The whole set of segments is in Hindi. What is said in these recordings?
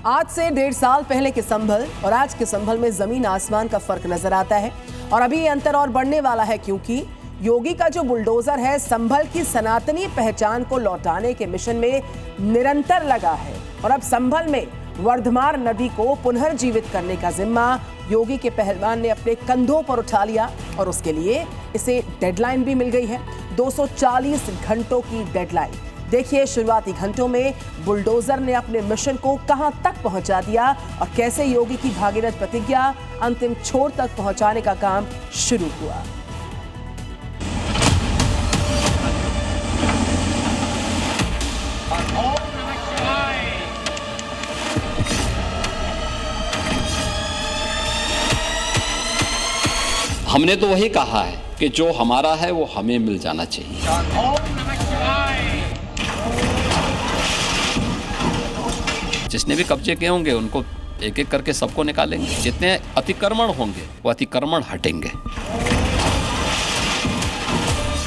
आज से 1.5 साल पहले के संभल और आज के संभल में जमीन आसमान का फर्क नजर आता है और अभी ये अंतर और बढ़ने वाला है, क्योंकि योगी का जो बुलडोजर है संभल की सनातनी पहचान को लौटाने के मिशन में निरंतर लगा है और अब संभल में वर्धमान नदी को पुनर्जीवित करने का जिम्मा योगी के पहलवान ने अपने कंधों पर उठा लिया और उसके लिए इसे डेडलाइन भी मिल गई है, 240 घंटों की डेडलाइन। देखिए शुरुआती घंटों में बुलडोजर ने अपने मिशन को कहां तक पहुंचा दिया और कैसे योगी की भागीरथ प्रतिज्ञा अंतिम छोर तक पहुंचाने का काम शुरू हुआ। हमने तो वही कहा है कि जो हमारा है वो हमें मिल जाना चाहिए। जिसने भी कब्जे किए होंगे उनको एक एक करके सबको निकालेंगे। जितने अतिक्रमण होंगे वो अतिक्रमण हटेंगे,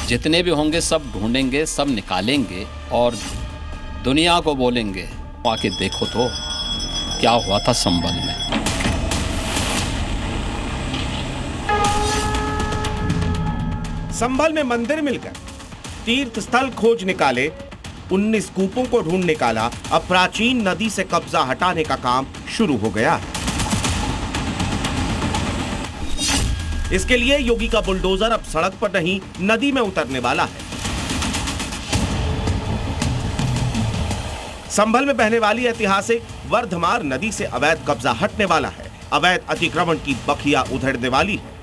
जितने भी होंगे सब ढूंढेंगे, सब निकालेंगे और दुनिया को बोलेंगे आके देखो तो क्या हुआ था संभल में। संभल में मंदिर मिलकर तीर्थ स्थल खोज निकाले, 19 कूपों को ढूंढ निकाला। अब प्राचीन नदी से कब्जा हटाने का काम शुरू हो गया। इसके लिए योगी का बुलडोजर अब सड़क पर नहीं नदी में उतरने वाला है। संभल में बहने वाली ऐतिहासिक वर्धमान नदी से अवैध कब्जा हटने वाला है। अवैध अतिक्रमण की बखिया उधेड़ने वाली है।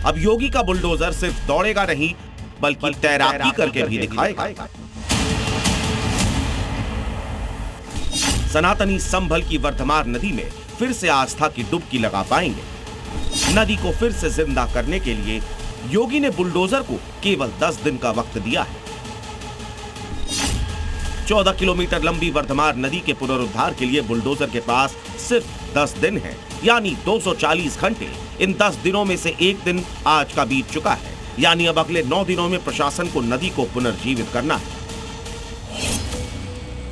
अब योगी का बुलडोजर सिर्फ दौड़ेगा नहीं बल्कि तैराकी करके भी दिखाएगा। सनातनी संभल की वर्धमान नदी में फिर से आस्था की डुबकी लगा पाएंगे। नदी को फिर से जिंदा करने के लिए योगी ने बुलडोजर को केवल 10 दिन का वक्त दिया है। 14 किलोमीटर लंबी वर्धमान नदी के पुनरुद्धार के लिए बुलडोजर के पास सिर्फ 10 दिन है, यानी 240 घंटे। इन 10 दिनों में से एक दिन आज का बीत चुका है, यानी अब अगले 9 दिनों में प्रशासन को नदी को पुनर्जीवित करना है।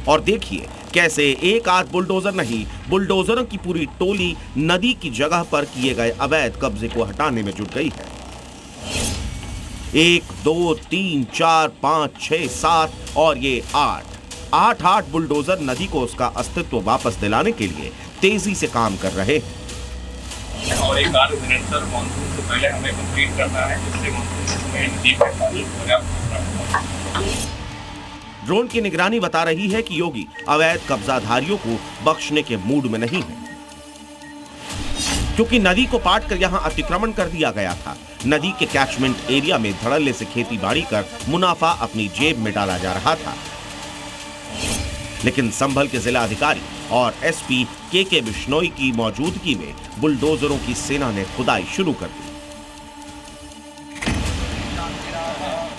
और देखिए कैसे एक आध बुलडोजर नहीं, बुलडोजरों की पूरी टोली नदी की जगह पर किए गए अवैध कब्जे को हटाने में जुट गई है। 1 2 3 4 5 6 7 और ये 8 बुलडोजर नदी को उसका अस्तित्व वापस दिलाने के लिए तेजी से काम कर रहे हैं। और एक कार्य निरंतर मानसून से पहले हमें कंप्लीट करना है, जिससे मानसून में नदी का पानी पर्याप्त। ड्रोन की निगरानी बता रही है कि योगी अवैध कब्जाधारियों को बख्शने के मूड में नहीं है, क्योंकि नदी को पाट कर यहां अतिक्रमण कर दिया गया था। नदी के कैचमेंट एरिया में धड़ल्ले से खेती बाड़ी कर मुनाफा अपनी जेब में डाला जा रहा था। लेकिन संभल के जिला अधिकारी और एसपी के बिश्नोई की मौजूदगी में बुलडोजरों की सेना ने खुदाई शुरू कर दी।